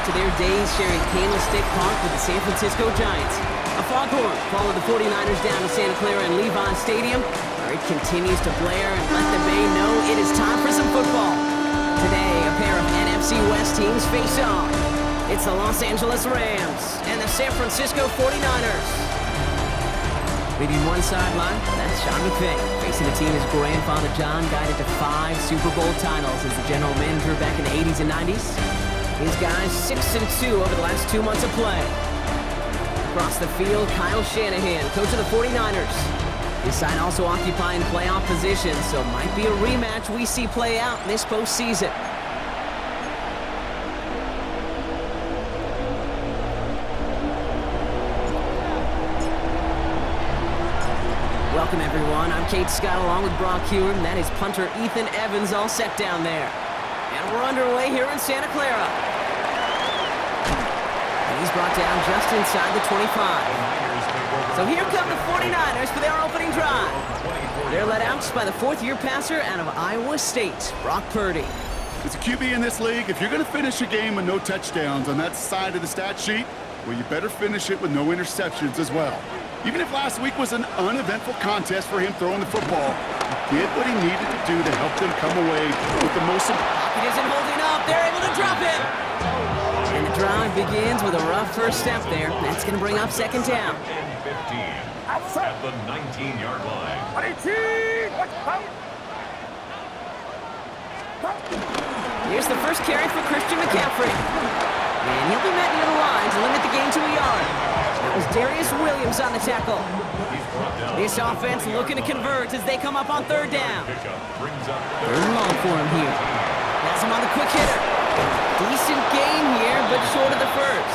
back to their days sharing Candlestick Park with the San Francisco Giants. A foghorn followed the 49ers down to Santa Clara and Levi Stadium, where it continues to blare and let the Bay know it is time for some football. Today, a pair of NFC West teams face off. It's the Los Angeles Rams and the San Francisco 49ers. Leading one sideline, that's Sean McVay. Facing the team his grandfather John guided to 5 Super Bowl titles as the general manager back in the 80s and 90s. His guys 6-2 over the last 2 months of play. Across the field, Kyle Shanahan, coach of the 49ers. His side also occupying playoff position, so might be a rematch we see play out in this postseason. Welcome, everyone. I'm Kate Scott along with Brock Hewer, and that is punter Ethan Evans all set down there. And we're underway here in Santa Clara. And he's brought down just inside the 25. So here come the 49ers for their opening drive. They're led out by the 4th-year passer out of Iowa State, Brock Purdy. As a QB in this league, if you're going to finish a game with no touchdowns on that side of the stat sheet, well, you better finish it with no interceptions as well. Even if last week was an uneventful contest for him throwing the football, he did what he needed to do to help them come away with the most... Pocket isn't holding up. They're able to drop it. And the drive begins with a rough first step there. That's going to bring up second down. And 15 at the 19-yard line. Here's the first carry for Christian McCaffrey. And he'll be met near the line to limit the gain to a yard. That was Darius Williams on the tackle. This offense looking to convert as they come up on third down. Third and long for him here. That's him on the quick hitter. Decent gain here, but short of the first.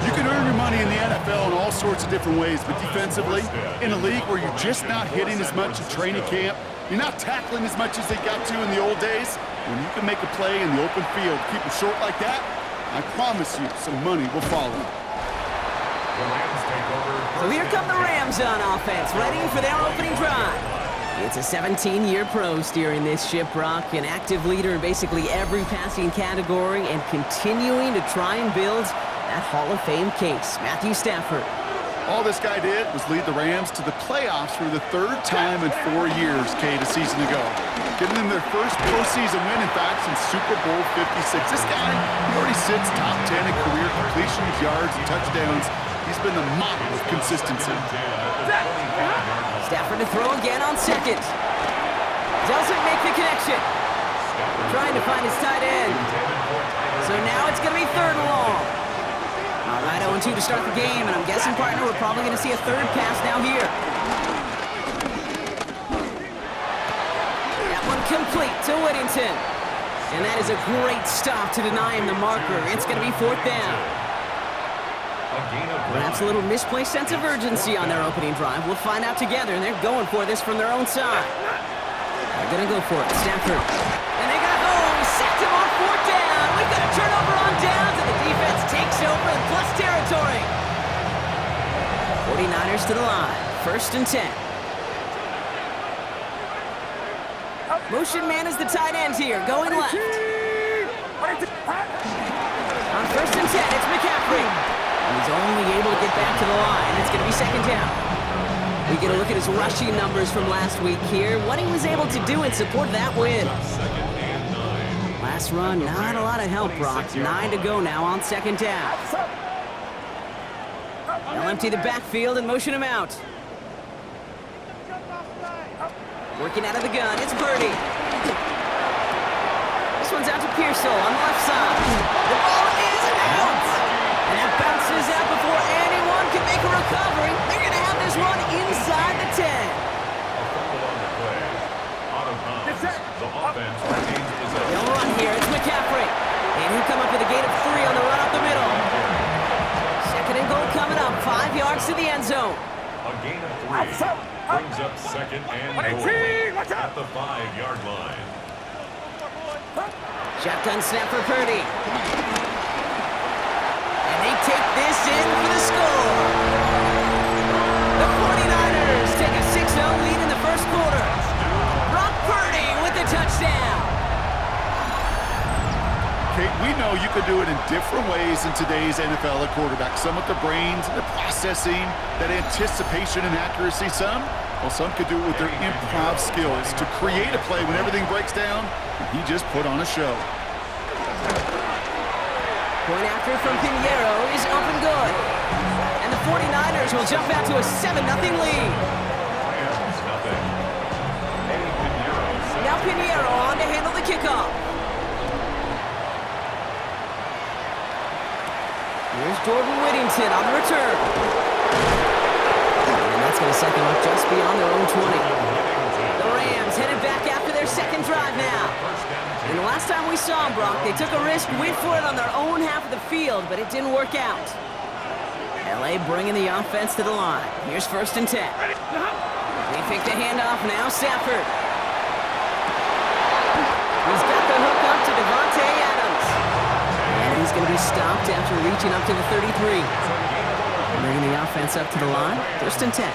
You can earn your money in the NFL in all sorts of different ways, but defensively, in a league where you're just not hitting as much in training camp, you're not tackling as much as they got to in the old days, when you can make a play in the open field, keep it short like that, I promise you some money will follow. So here come the Rams on offense, ready for their opening drive. It's a 17-year pro steering this ship, Brock, an active leader in basically every passing category and continuing to try and build that Hall of Fame case. Matthew Stafford. All this guy did was lead the Rams to the playoffs for the 3rd time in 4 years, Kate, a season ago. Giving them their first postseason win, in fact, since Super Bowl 56. This guy, he already sits top 10 in career completions, yards, and touchdowns. He's been the model of consistency. Stafford to throw again on second. Doesn't make the connection. Trying to find his tight end. So now it's going to be 3rd and long. All right, 0-2 to start the game, and I'm guessing, partner, we're probably going to see a 3rd pass now here. That one complete to Whittington. And that is a great stop to deny him the marker. It's going to be 4th down. Perhaps a little misplaced sense of urgency on their opening drive. We'll find out together, and they're going for this from their own side. They're going to go for it. Stafford. And they got home. Sacked him on 4th down. We've got a turnover on downs, and the defense takes over in plus territory. 49ers to the line. 1st and 10. Motion man is the tight end here, going left. On 1st and 10, it's McCaffrey. And he's only able to get back to the line. It's going to be 2nd down. We get a look at his rushing numbers from last week here. What he was able to do in support of that win. Last run, not a lot of help, Brock. 9 to go now on 2nd down. They'll empty the backfield and motion him out. Working out of the gun, it's Purdy. This one's out to Pearsall on the left side. The ball is out! And that bounces out before anyone can make a recovery. They're going to have this one inside the 10. They'll run here. It's McCaffrey. And he'll come up with a gain of 3 on the run up the middle. 2nd and goal coming up. 5 yards to the end zone. A gain of 3 brings up 2nd and goal at the 5-yard line. Shotgun snap for Purdy. And they take this in for the score. The 49ers take a 6-0 lead in the 1st quarter. Brock Purdy with the touchdown. Kate, we know you can do it in different ways in today's NFL at quarterback. Some with the brains, the processing, that anticipation and accuracy. Some could do it with their improv skills to create a play when everything breaks down. And he just put on a show. Point after from Pinheiro is up and good. And the 49ers will jump out to a 7-0 lead. Now Pinheiro on to handle the kickoff. Here's Jordan Whittington on the return. And that's going to set them up just beyond their own 20. The Rams headed back after their second drive now. And the last time we saw them, Brock, they took a risk, went for it on their own half of the field, but it didn't work out. LA bringing the offense to the line. Here's 1st and 10. They fake the handoff now, Stafford. He's got the hook up to Devontae Adams. And he's going to be stopped after reaching up to the 33. Bringing the offense up to the line. 1st and 10.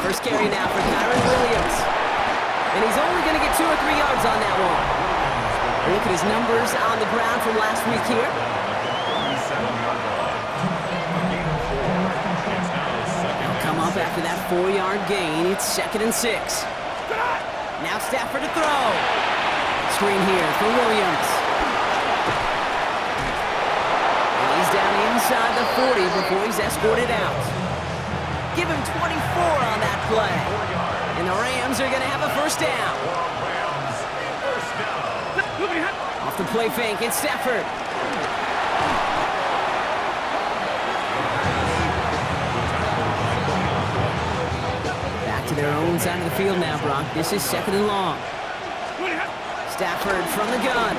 First carry now for Kyron Williams. And he's only going to get 2 or 3 yards on that one. Look at his numbers on the ground from last week here. He'll come up after that 4-yard gain. It's 2nd and 6. Now Stafford to throw. Screen here for Williams. And he's down inside the 40 before he's escorted out. Give him 24 on that play. And the Rams are going to have a 1st down. Off the play fake, it's Stafford. Back to their own side of the field now, Brock. This is 2nd and long. Stafford from the gun.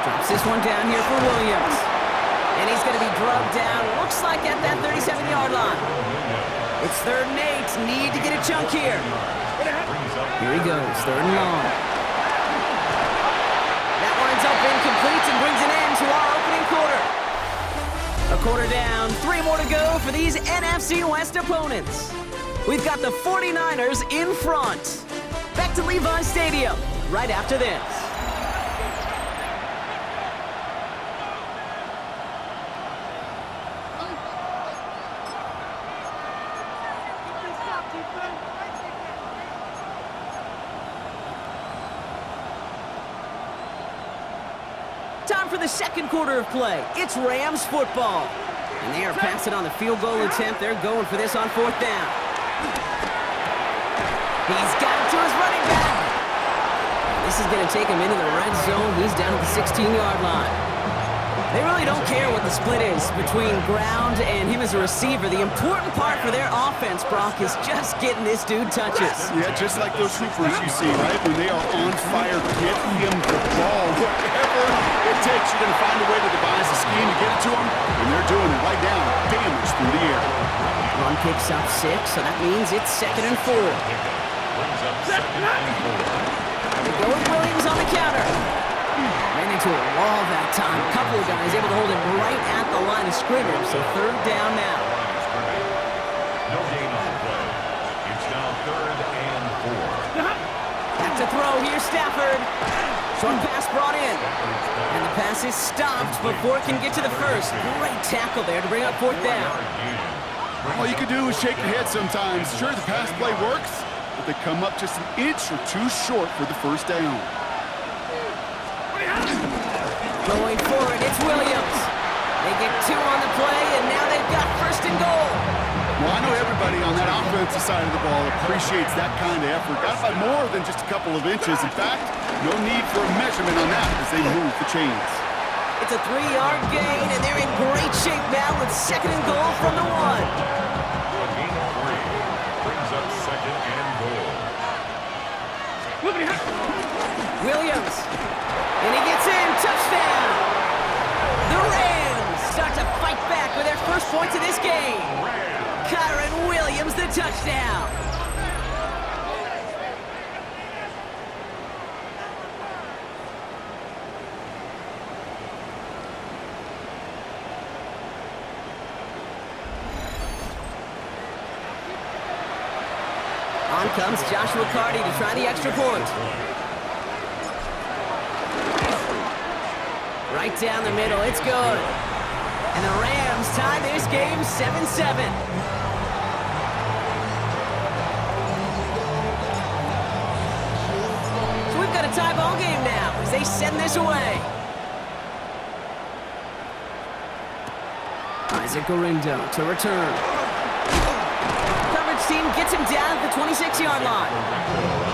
Drops this one down here for Williams. And he's going to be drugged down, looks like at that 37-yard line. It's 3rd and 8. Need to get a chunk here. Here he goes, 3rd and long. That winds up incomplete and brings an end to our opening quarter. A quarter down, 3 more to go for these NFC West opponents. We've got the 49ers in front. Back to Levi Stadium right after this. Time for the second quarter of play. It's Rams football. And they are passing on the field goal attempt. They're going for this on 4th down. He's got it to his running back. This is going to take him into the red zone. He's down at the 16-yard line. They really don't care what the split is between ground and him as a receiver. The important part for their offense, Brock, is just getting this dude touches. Yeah, just like those hoopers you see, right? When they are on fire, get him the ball. Whatever it takes, you're going to find a way to devise a scheme to get it to him, and they're doing it right down. Damage through the air. Run picks up 6, so that means it's 2nd and 4. They go with Williams on the counter. Ran into a wall that time. A couple of guys able to hold him right at the line of scrimmage, so 3rd down now. No gain on the play. It's now 3rd and 4. Back to throw. Here's Stafford. Short pass brought in. And the pass is stopped before it can get to the 1st. Great tackle there to bring up 4th down. All you can do is shake your head sometimes. Sure, the pass play works, but they come up just an inch or 2 short for the 1st down. Going forward, it's Williams. They get 2 on the play, and now they've got 1st and goal. Well, I know everybody on that offensive side of the ball appreciates that kind of effort. Got by more than just a couple of inches. In fact, no need for a measurement on that as they move the chains. It's a 3-yard gain, and they're in great shape now with 2nd and goal from the 1. A gain of 3 brings up 2nd and goal. Williams. And he gets in. Touchdown. The Rams start to fight back with their first points of this game. Kyron Williams, the touchdown. On comes Joshua Carty to try the extra point. right down the middle. It's good. And the Rams tie this game 7-7. So we've got a tie ball game now as they send this away. Isaac Gorindo to return. Coverage team gets him down at the 26-yard line.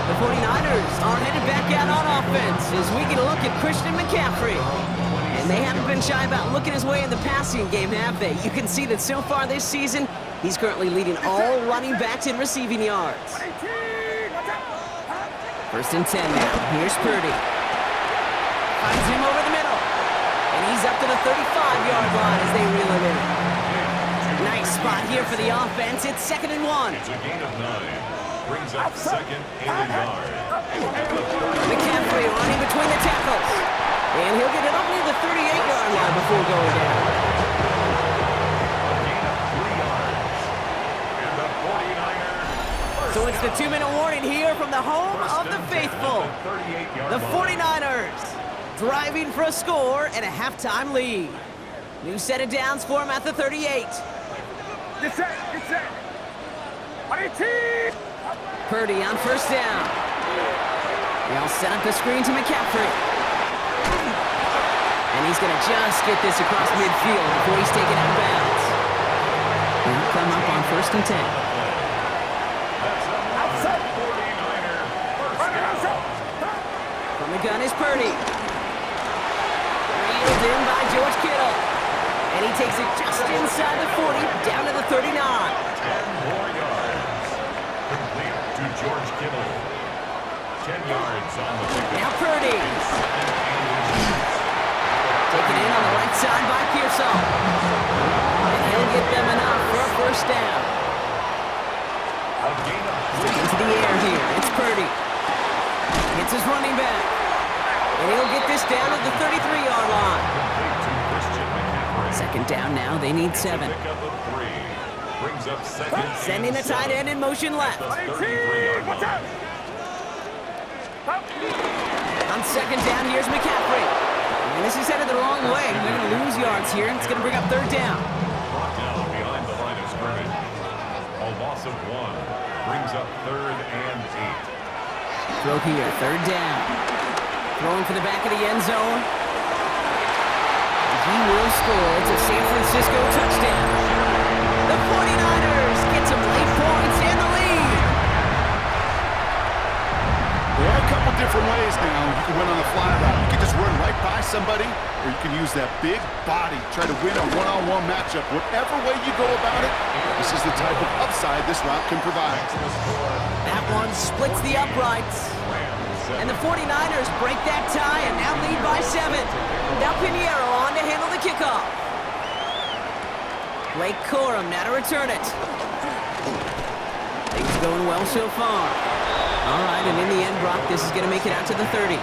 The 49ers are headed back out on offense as we get a look at Christian McCaffrey. And they haven't been shy about looking his way in the passing game, have they? You can see that so far this season, he's currently leading all running backs in receiving yards. First and 10 now. Here's Purdy. Finds him over the middle. And he's up to the 35-yard line as they reel it in. Nice spot here for the offense. It's 2nd and 1. It's a gain of 9. Brings up 2nd and a yard. McCaffrey running between the tackles. And he'll get it up near the 38-yard line before going down. A gain of 3 yards. And the 49ers. So it's the 2-minute warning here from the home of the faithful. The 49ers driving for a score and a halftime lead. New set of downs for him at the 38. Get set. Purdy on first down. They'll set up the screen to McCaffrey. And he's going to just get this across midfield before he's taken out of bounds. He'll come up on first and 10. From the gun is Purdy. Reeled in by George Kittle. And he takes it just inside the 40, down to the 39. 10 more yards. Complete to George Kittle. 10 yards on the pickup. Now Purdy. Taken in on the right side by Pearsall. And he'll get them enough for a first down. Sticking to the air here. It's Purdy. Gets his running back. And he'll get this down at the 33-yard line. 2nd down now. They need 7. Pickup of 3. Brings up 2nd. Sending the tight end in motion left. 33-yard line. On 2nd down, here's McCaffrey. And this is headed the wrong way. They're going to lose yards here, and it's going to bring up 3rd down. Brought down behind the line of scrimmage. A loss of 1. Brings up 3rd and 8. Throw here, 3rd down. Throwing for the back of the end zone. He will score. It's a San Francisco touchdown. The 49ers get some late points and the lead. There are a couple different ways now. You can win on the fly route. You can just run right by somebody, or you can use that big body, try to win a one-on-one matchup. Whatever way you go about it, this is the type of upside this route can provide. That one splits the uprights. And the 49ers break that tie and now lead by 7. Now Pinheiro on to handle the kickoff. Blake Corum now to return it. Things going well so far. All right, and in the end, Brock, this is going to make it out to the 30.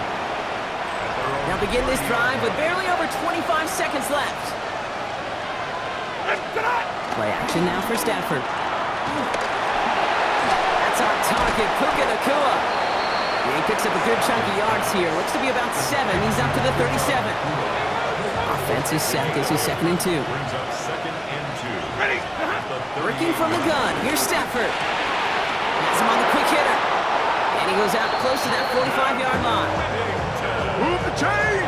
Now begin this drive with barely over 25 seconds left. Play action now for Stafford. That's on target, Puka Nacua. He picks up a good chunk of yards here. Looks to be about 7. He's up to the 37. Offense is set. This is 2nd and 2. Brings up 2nd and 2. Ready? Working from the gun. Here's Stafford. Has him on the quick hitter. And he goes out close to that 45-yard line. Move the chains!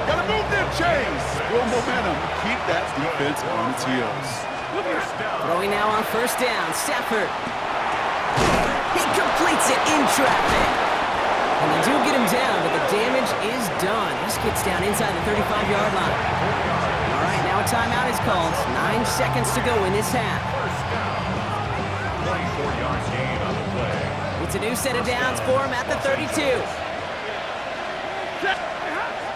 Gotta move them chains! Build momentum. Keep that defense on its heels. Throwing now on first down. Stafford. He completes it in traffic. And they do get him down, but the damage is done. This gets down inside the 35-yard line. All right, now a timeout is called. 9 seconds to go in this half. 24-yard gain on the play. It's a new set of downs for him at the 32.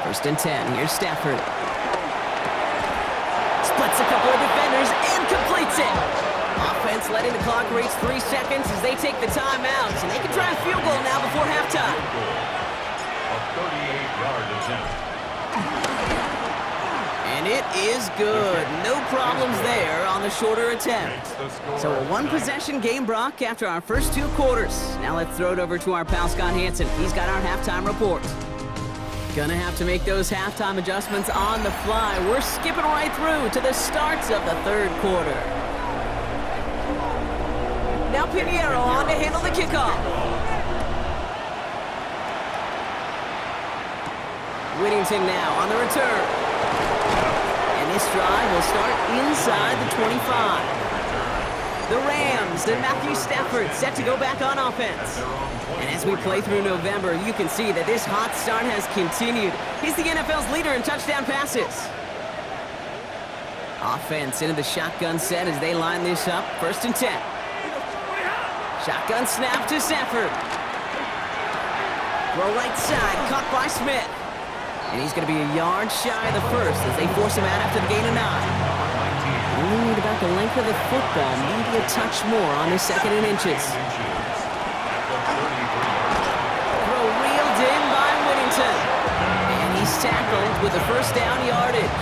First and 10. Here's Stafford. Splits a couple of defenders and completes it. Offense letting the clock reach 3 seconds as they take the timeouts, and they can try a field goal now before halftime. A 38-yard attempt. And it is good. No problems there on the shorter attempt. So a one-possession game, Brock, after our first 2 quarters. Now let's throw it over to our pal Scott Hansen. He's got our halftime report. Gonna have to make those halftime adjustments on the fly. We're skipping right through to the starts of the third quarter. Now Pinheiro on to handle the kickoff. Whittington now on the return. And this drive will start inside the 25. The Rams and Matthew Stafford set to go back on offense. And as we play through November, you can see that this hot start has continued. He's the NFL's leader in touchdown passes. Offense into the shotgun set as they line this up. 1st and 10. Shotgun snap to Stafford. Throw right side, caught by Smith. And he's going to be a yard shy of the first as they force him out after the gain of 9. Only need about the length of the football, maybe a touch more on the 2nd and inches. Throw reeled in by Whittington. And he's tackled with the first down yardage.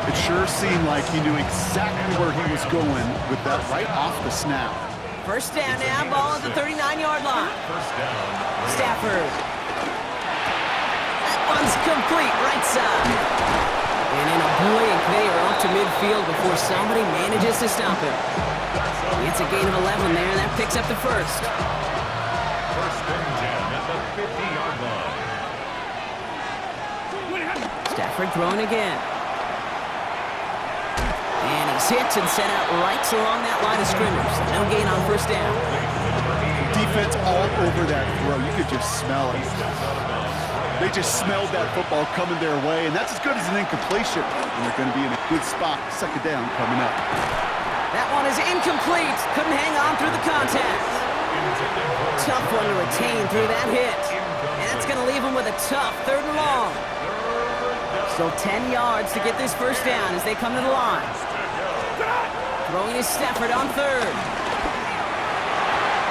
It sure seemed like he knew exactly where he was going with that right off the snap. First down now, ball at the 39-yard line. Stafford. That one's complete, right side. And in a blink, they are off to midfield before somebody manages to stop him. It's a gain of 11 there, and that picks up the first. 1st and 10 at the 50-yard line. Stafford throwing again. And he's hit and set out right along that line of scrimmage. No gain on first down. Defense all over that throw. You could just smell it. They just smelled that football coming their way, and that's as good as an incompletion. And they're going to be in a good spot. 2nd down coming up. That one is incomplete. Couldn't hang on through the contact. Tough one to retain through that hit. And that's going to leave him with a tough 3rd and long. Still 10 yards to get this first down as they come to the line. Throwing is Stafford on 3rd.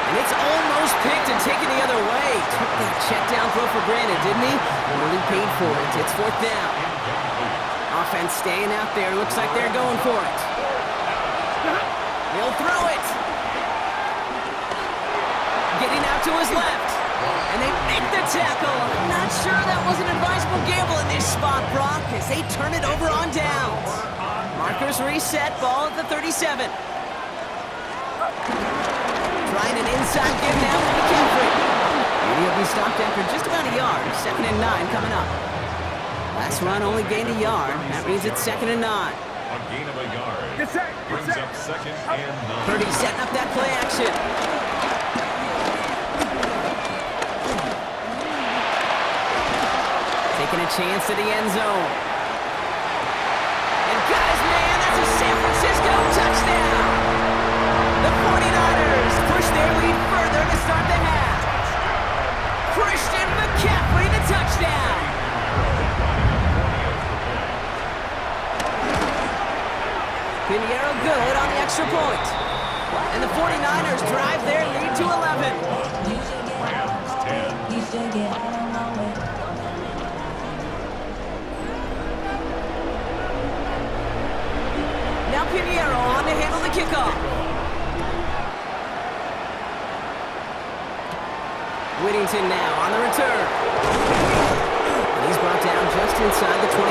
And it's almost picked and taken the other way. Took that check down throw for granted, didn't he? Really paid for it. It's 4th down. Offense staying out there. Looks like they're going for it. He'll throw it. Getting out to his left. And they make the tackle. I'm not sure that was an advisable gamble in this spot, Brock, as they turn it over on downs. Markers reset. Ball at the 37. Trying an inside give now to McCaffrey. And he'll be stopped after just about a yard. 2nd and 9 coming up. Last run only gained a yard. That means it's 2nd and 9. A gain of a yard. Brings up 2nd and 9. Purdy setting up that play action. Taking a chance to the end zone. And got his man. That's a San Francisco touchdown. The 49ers push their lead further to start the half. Christian McCaffrey to touchdown. Pinheiro good on the extra point. And the 49ers drive their lead to 11. Rams 10. Now Pinheiro on to handle the kickoff. Whittington now on the return. And he's brought down just inside the 25.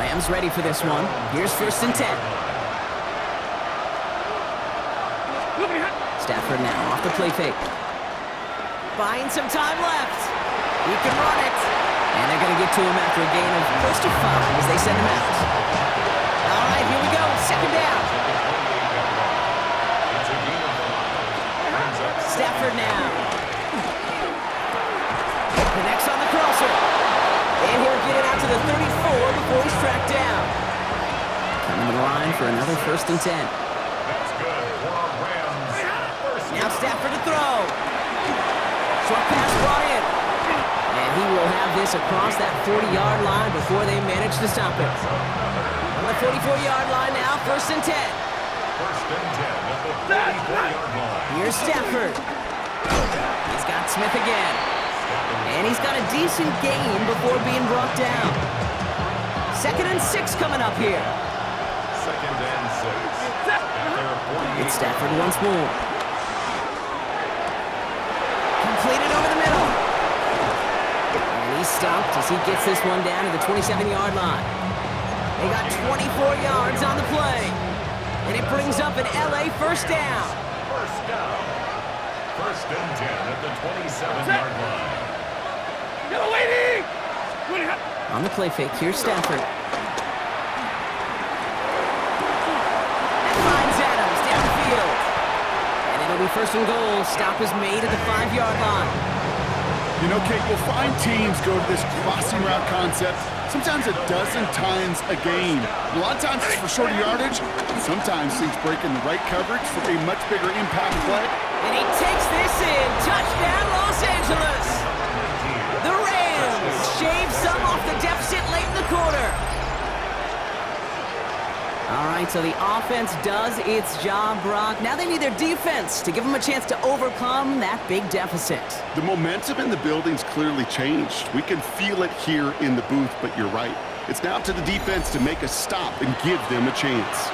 Rams ready for this one. Here's 1st and 10. Stafford now off the play fake. Buying some time left. He can run it. And they're going to get to him after a gain of close to 5 as they send him out. All right, here we go. 2nd down. Stafford now. Connects on the crosser. And he'll get it out to the 34 before he's tracked down. Coming to the line for another 1st and 10. That's good for Rams. Now Stafford to throw. Short pass brought in. And he will have this across that 40-yard line before they manage to stop it. On the 44-yard line now, 1st and 10. 1st and 10 at the 44-yard line. Here's Stafford. He's got Smith again. And he's got a decent gain before being brought down. 2nd and 6 coming up here. 2nd and 6. It's Stafford once more. stopped as he gets this one down to the 27-yard line. They got 24 yards on the play. And it brings up an LA first down. First down. First and 10 at the 27-yard line. Yellow lady! On the play fake, here's Stafford. And finds Adams downfield. And it'll be first and goal. Stop is made at the 5-yard line. You know, Kate, you'll find teams go to this crossing route concept sometimes a dozen times a game. A lot of times it's for shorter yardage, and sometimes things break in the right coverage for a much bigger impact play. And he takes this in. Touchdown, Los Angeles. The Rams shave some off the deficit late in the quarter. All right, so the offense does its job, Brock. Now they need their defense to give them a chance to overcome that big deficit. The momentum in the building's clearly changed. We can feel it here in the booth, but you're right. It's now up to the defense to make a stop and give them a chance.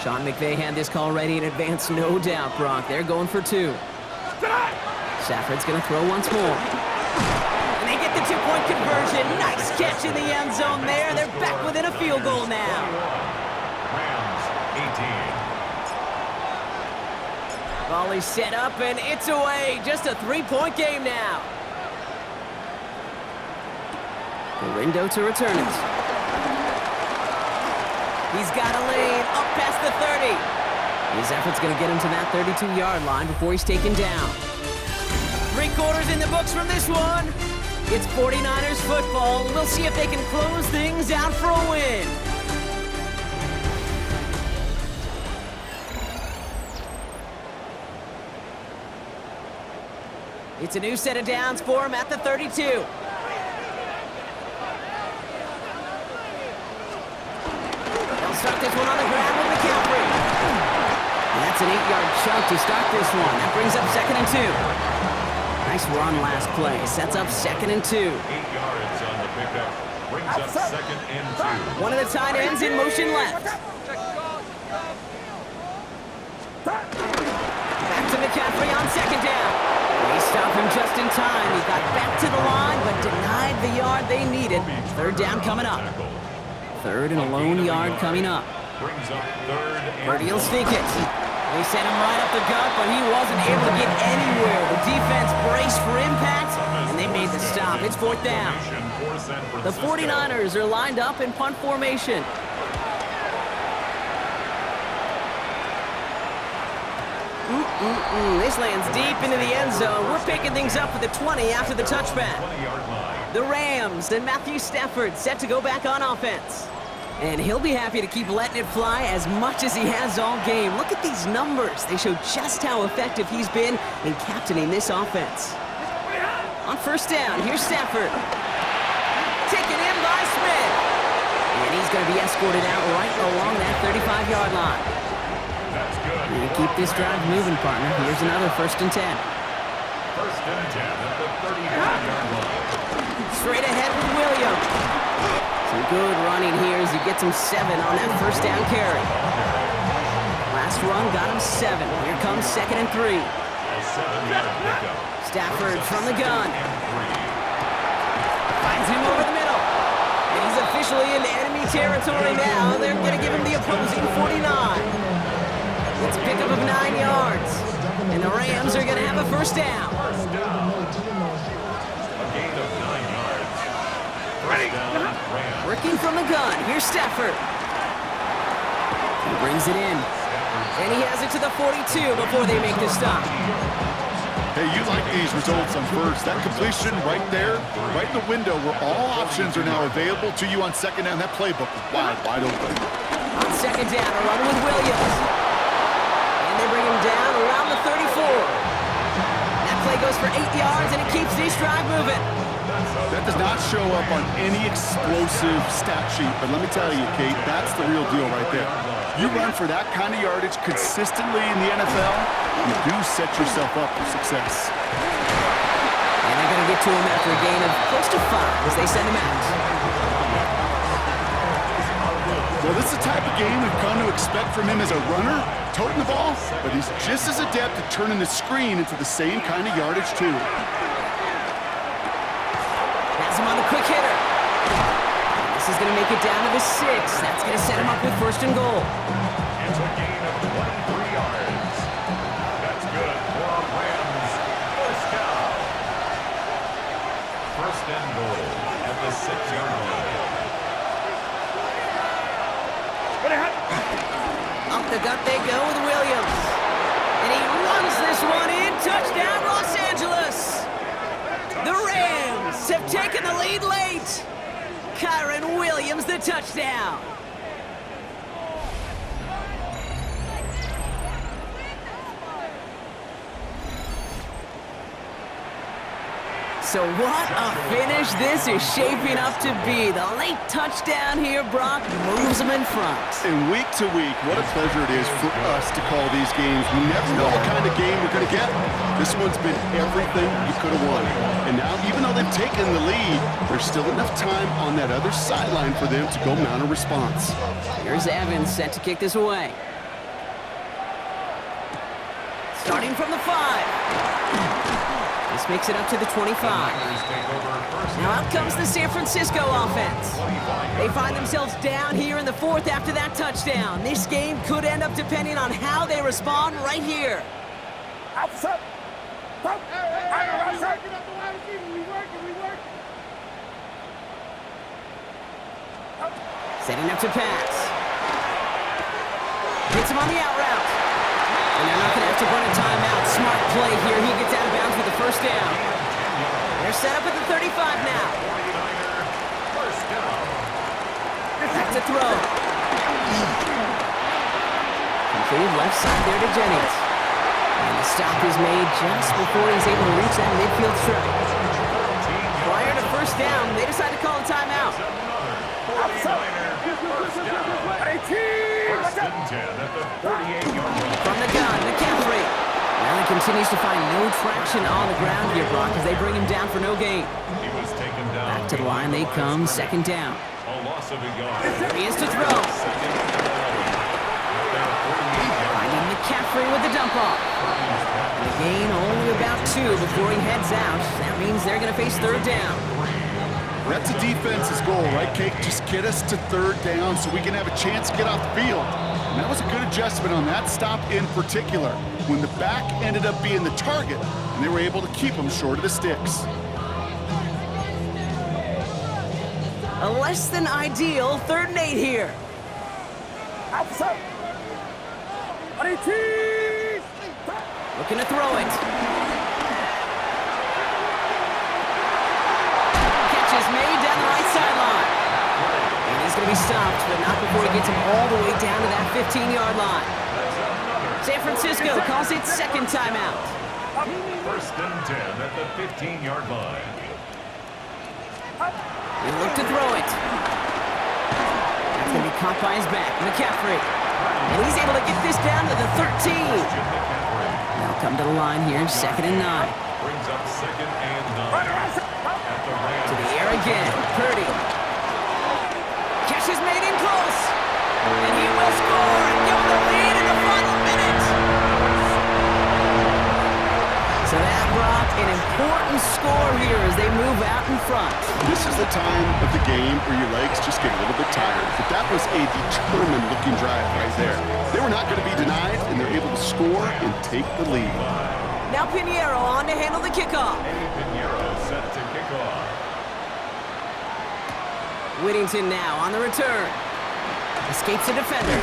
Sean McVay had this call ready in advance, no doubt, Brock. They're going for two. Stafford's going to throw once more. And they get the two-point conversion. Nice catch in the end zone there. They're back within a field goal now. Rams 18. Volley set up, and it's away. Just a three-point game now. Gorindo to return it. He's got a lane up past the 30. His effort's going to get him to that 32-yard line before he's taken down. 3 quarters in the books from this one. It's 49ers football. We'll see if they can close things out for a win. It's a new set of downs for him at the 32. They'll start this one on the ground with McCaffrey. And that's an 8-yard chunk to start this one. That brings up 2nd and 2. Nice run last play. Sets up 2nd and 2. 8 yards on the pickup. Brings up 2nd and 2. One of the tight ends in motion left. Back to McCaffrey on 2nd down. They stop him just in time. He got back to the line, but denied the yard they needed. 3rd down coming up. 3rd and a lone yard coming up. Brings up 3rd and Purdy will sneak it. They sent him right up the gut, but he wasn't able to get anywhere. The defense braced for impact, and they made the stop. It's 4th down. The 49ers are lined up in punt formation. This lands deep into the end zone. We're picking things up at the 20 after the touchback. The Rams and Matthew Stafford set to go back on offense. And he'll be happy to keep letting it fly as much as he has all game. Look at these numbers. They show just how effective he's been in captaining this offense. On 1st down, here's Stafford. Taken in by Smith. And he's going to be escorted out right along that 35-yard line. That's good. You keep this drive moving, partner. Here's another 1st and 10. 1st and 10 at the 35-yard line. Straight ahead with Williams. Some good running here as he gets him 7 on that 1st down carry. Last run got him 7. Here comes 2nd and 3. A 7-yard pickup. Stafford from the gun. Finds him over the middle. And he's officially in enemy territory now. They're going to give him the opposing 49. It's a pickup of 9 yards. And the Rams are going to have a 1st down. First down. A gain of 9 yards. First down, Rams. Working from the gun. Here's Stafford. He brings it in. And he has it to the 42 before they make the stop. Hey, you like these results on 1st. That completion right there, right in the window where all options are now available to you on 2nd down. That playbook is wide open. On 2nd down, a run with Williams. And they bring him down around the 34. That play goes for 8 yards, and it keeps this drive moving. That does not show up on any explosive stat sheet, but let me tell you, Kate, that's the real deal right there. You run for that kind of yardage consistently in the NFL, you do set yourself up for success. And they're going to get to him after a gain of close to 5 as they send him out. Well, this is the type of game we've come to expect from him as a runner, toting the ball, but he's just as adept at turning the screen into the same kind of yardage, too. Has him on the quick hitter. This is going to make it down to the 6. That's going to set him up with 1st and goal. It's a gain of 23 yards. That's good for our Rams. First down. 1st and goal at the 6-yard line. Up the gut they go with Williams. And he runs this one in. Touchdown, Los Angeles. The Rams have taken the lead late. Kyron Williams, the touchdown. So what a finish this is shaping up to be. The late touchdown here, Brock, moves them in front. And week to week, what a pleasure it is for us to call these games. We never know what kind of game we're going to get. This one's been everything you could have won. And now, even though they've taken the lead, there's still enough time on that other sideline for them to go mount a response. Here's Evans set to kick this away. Starting from the 5. This makes it up to the 25. Now out comes the San Francisco offense. They find themselves down here in the 4th after that touchdown. This game could end up depending on how they respond right here. Setting up to pass. Hits him on the out route. And they're not going to have to run a timeout. Smart play here. He gets out of bounds with the 1st down. They're set up at the 35 now. Back to throw. Completed left side there to Jennings. And the stop is made just before he's able to reach that midfield strike. Prior to 1st down, they decide to call a timeout. From the gun, McCaffrey. Well, he continues to find no traction on the ground here, Brock, as they bring him down for no gain. Back to the line they come, 2nd down. There he is to throw. Finding McCaffrey with the dump off. And a gain only about 2 before he heads out. That means they're going to face 3rd down. That's a defense's goal, right, Kate? Just get us to 3rd down so we can have a chance to get off the field. And that was a good adjustment on that stop in particular, when the back ended up being the target, and they were able to keep him short of the sticks. A less than ideal 3rd and 8 here. Looking to throw it. Catch is made down the right sideline. And he's going to be stopped, but not before he gets him all the way down to that 15-yard line. San Francisco calls it 2nd timeout. 1st and 10 at the 15-yard line. They look to throw it. That's going to be caught by his back. McCaffrey. And he's able to get this down to the 13. They'll come to the line here, 2nd and 9. Brings up 2nd and 9. To the air again. Purdy. Catch is made in close. And he will score and give them the lead in the final minute. So that brought an important score here as they move out in front. This is the time of the game where your legs just get a little bit tired. But that was a determined-looking drive right there. They were not going to be denied, and they're able to score and take the lead. Now Pinheiro on to handle the kickoff. Pinheiro set to kick off. Whittington now on the return. Escapes a defender.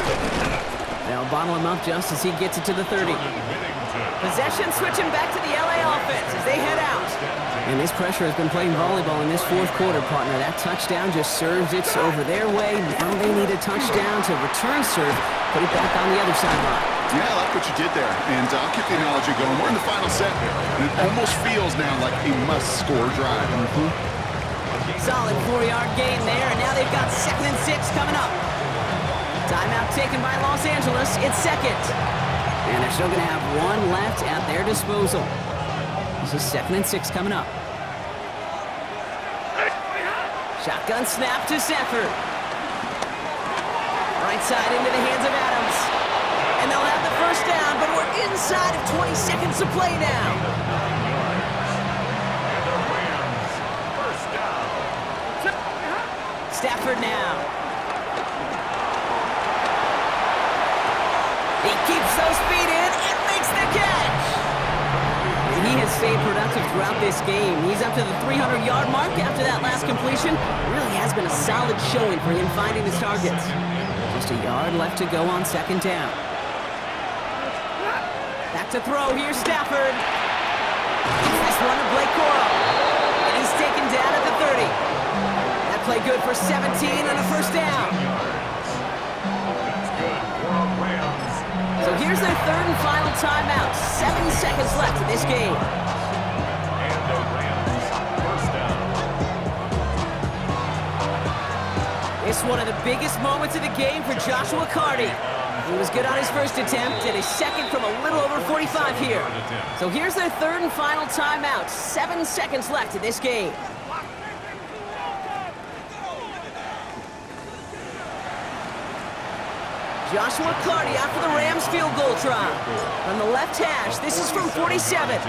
They'll bottle him up just as he gets it to the 30. Possession switching back to the LA offense as they head out. And this pressure has been playing volleyball in this 4th quarter, partner. That touchdown just serves it over their way. Now they need a touchdown to return serve, put it back on the other sideline. Yeah, I like what you did there. And I'll keep the analogy going. We're in the final set, and it almost feels now like a must-score drive. Solid 4-yard gain there, and now they've got 2nd and 6 coming up. Timeout taken by Los Angeles. It's 2nd. And they're still going to have 1 left at their disposal. This is 2nd and 6 coming up. Shotgun snap to Stafford. Right side into the hands of Adams. And they'll have the first down, but we're inside of 20 seconds to play now. And the Rams, first down. Stafford now. He keeps those feet in and makes the catch. And he has stayed productive throughout this game. He's up to the 300-yard mark after that last completion. Really has been a solid showing for him finding his targets. Just a yard left to go on second down. Back to throw. Here's Stafford. He's this one to Blake Corum. And he's taken down at the 30. That play good for 17 and a first down. That's good for the Rams. So here's their third and final timeout. 7 seconds left in this game. And the Rams, first down. It's one of the biggest moments of the game for Joshua Purdy. He was good on his first attempt and his second from a little over 45 here. So here's their third and final timeout. 7 seconds left in this game. Joshua Purdy out for the Rams field goal try. From the left hash, this is from 47.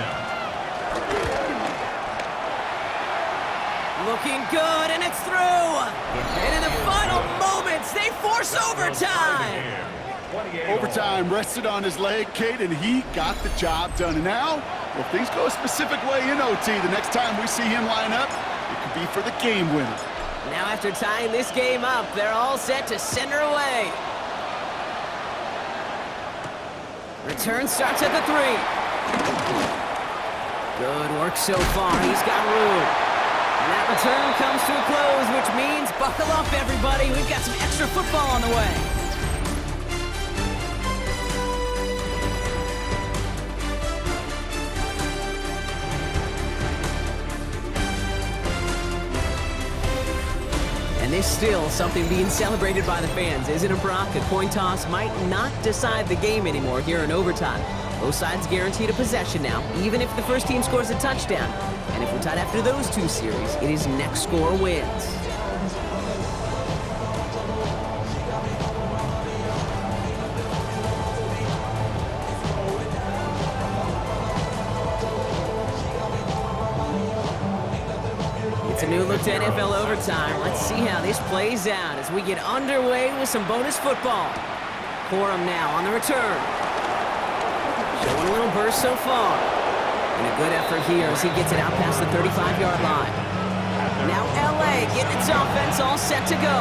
Looking good, and it's through. And in the final moments, they force overtime. Overtime rested on his leg, Kate, and he got the job done. And now, if things go a specific way in OT, the next time we see him line up, it could be for the game winner. Now after tying this game up, they're all set to send her away. Return starts at the 3. Good work so far. He's got room. And that return comes to a close, which means buckle up, everybody. We've got some extra football on the way. And there's still something being celebrated by the fans, isn't it, Brock? A coin toss might not decide the game anymore here in overtime. Both sides guaranteed a possession now, even if the first team scores a touchdown. And if we're tied after those two series, it is next score wins. It's a new look to NFL overtime. Let's see how this plays out as we get underway with some bonus football. Corum now on the return. Showing a little burst so far. And a good effort here as he gets it out past the 35-yard line. Now LA getting its offense all set to go.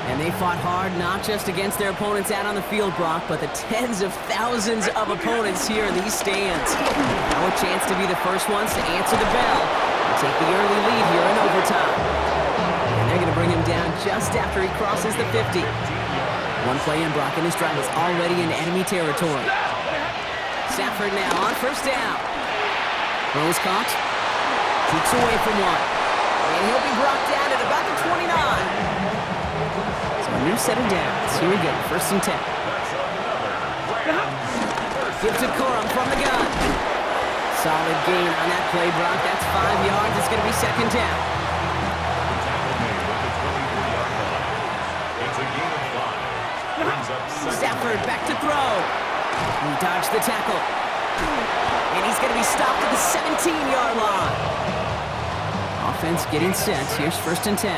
And they fought hard not just against their opponents out on the field, Brock, but the tens of thousands of opponents here in these stands. Now a chance to be the first ones to answer the bell and take the early lead here in overtime. And they're going to bring him down just after he crosses the 50. One play in, Brock, and his drive is already in enemy territory. Stafford now on first down. Throws caught. Keeps away from one. And he'll be brought down at about the 29. So a new set of downs. Here we go, first and 10. Give to Corum from the gun. Solid gain on that play, Brock. That's 5 yards. It's going to be second down. Stafford back to throw. He dodged the tackle. And he's going to be stopped at the 17-yard line. Offense getting set. Here's first and 10.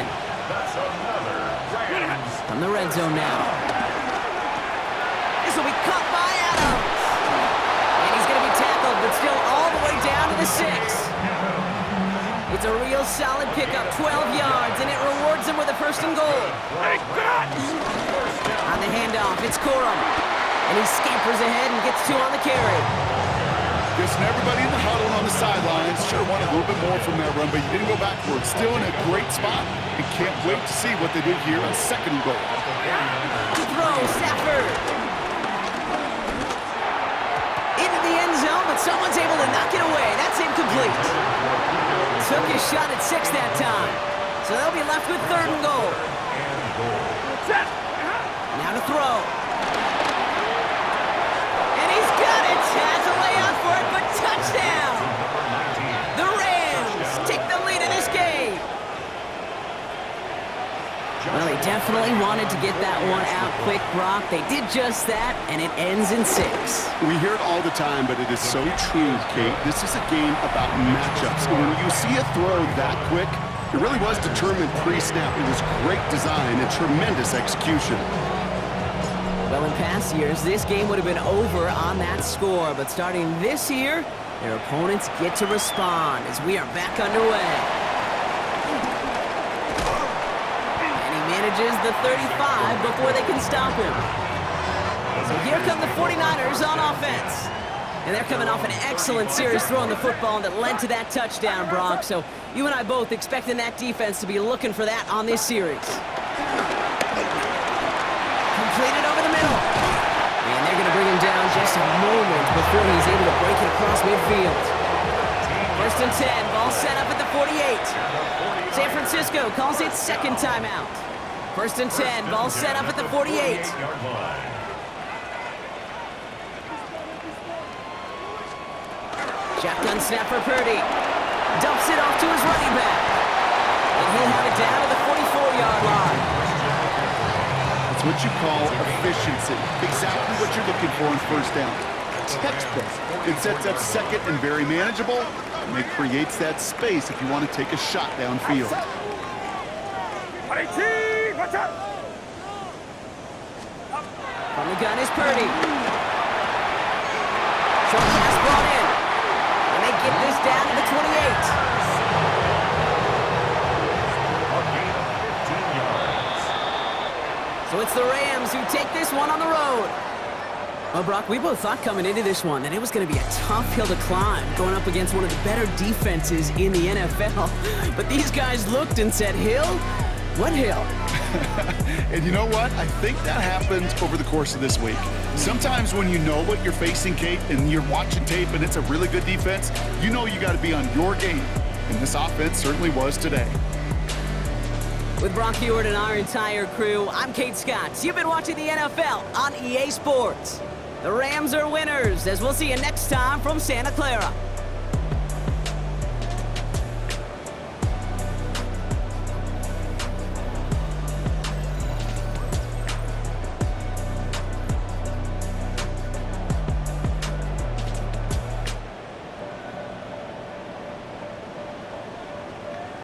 From the red zone now. This will be caught by Adams. And he's going to be tackled, but still all the way down to the 6. It's a real solid pickup, 12 yards, and it rewards him with a first and goal. On the handoff, it's Corum. And he scampers ahead and gets 2 on the carry. Guessing everybody in the huddle on the sidelines sure wanted a little bit more from that run, but you didn't go backwards. Still in a great spot. And can't wait to see what they do here on second and goal. To throw, Stafford. Into the end zone, but someone's able to knock it away. That's incomplete. Took his shot at 6 that time. So they'll be left with third and goal. Now to throw. And he's got it. Has a way out for it, but touchdown. The Rams take the lead in this game. Well, he They definitely wanted to get that one out quick, Brock. They did just that, and it ends in 6. We hear it all the time, but it is so true, Kate. This is a game about matchups. And when you see a throw that quick, it really was determined pre-snap. It was great design and tremendous execution. Well, in past years, this game would have been over on that score. But starting this year, their opponents get to respond as we are back underway. And he manages the 35 before they can stop him. So here come the 49ers on offense. And they're coming off an excellent series throwing the football that led to that touchdown, Brock. So you and I both expecting that defense to be looking for that on this series. Completed over the middle. And they're going to bring him down just a moment before he's able to break it across midfield. 1st and 10, ball set up at the 48. San Francisco calls it second timeout. 1st and 10, ball set up at the 48. Shotgun snap for Purdy. Dumps it off to his running back. And he'll have it down to the 44-yard line. It's what you call efficiency. Exactly what you're looking for in first down. Textbook. It sets up second and very manageable, and it creates that space if you want to take a shot downfield. From the gun is Purdy. Short pass brought in. And they get this down to the 28. So it's the Rams who take this one on the road. Well, Brock, we both thought coming into this one that it was going to be a tough hill to climb, going up against one of the better defenses in the NFL. But these guys looked and said, Hill? What hill? And you know what? I think that happened over the course of this week. Sometimes when you know what you're facing, Kate, and you're watching tape and it's a really good defense, you know you got to be on your game. And this offense certainly was today. With Brock Heward and our entire crew, I'm Kate Scott. You've been watching the NFL on EA Sports. The Rams are winners, as we'll see you next time from Santa Clara.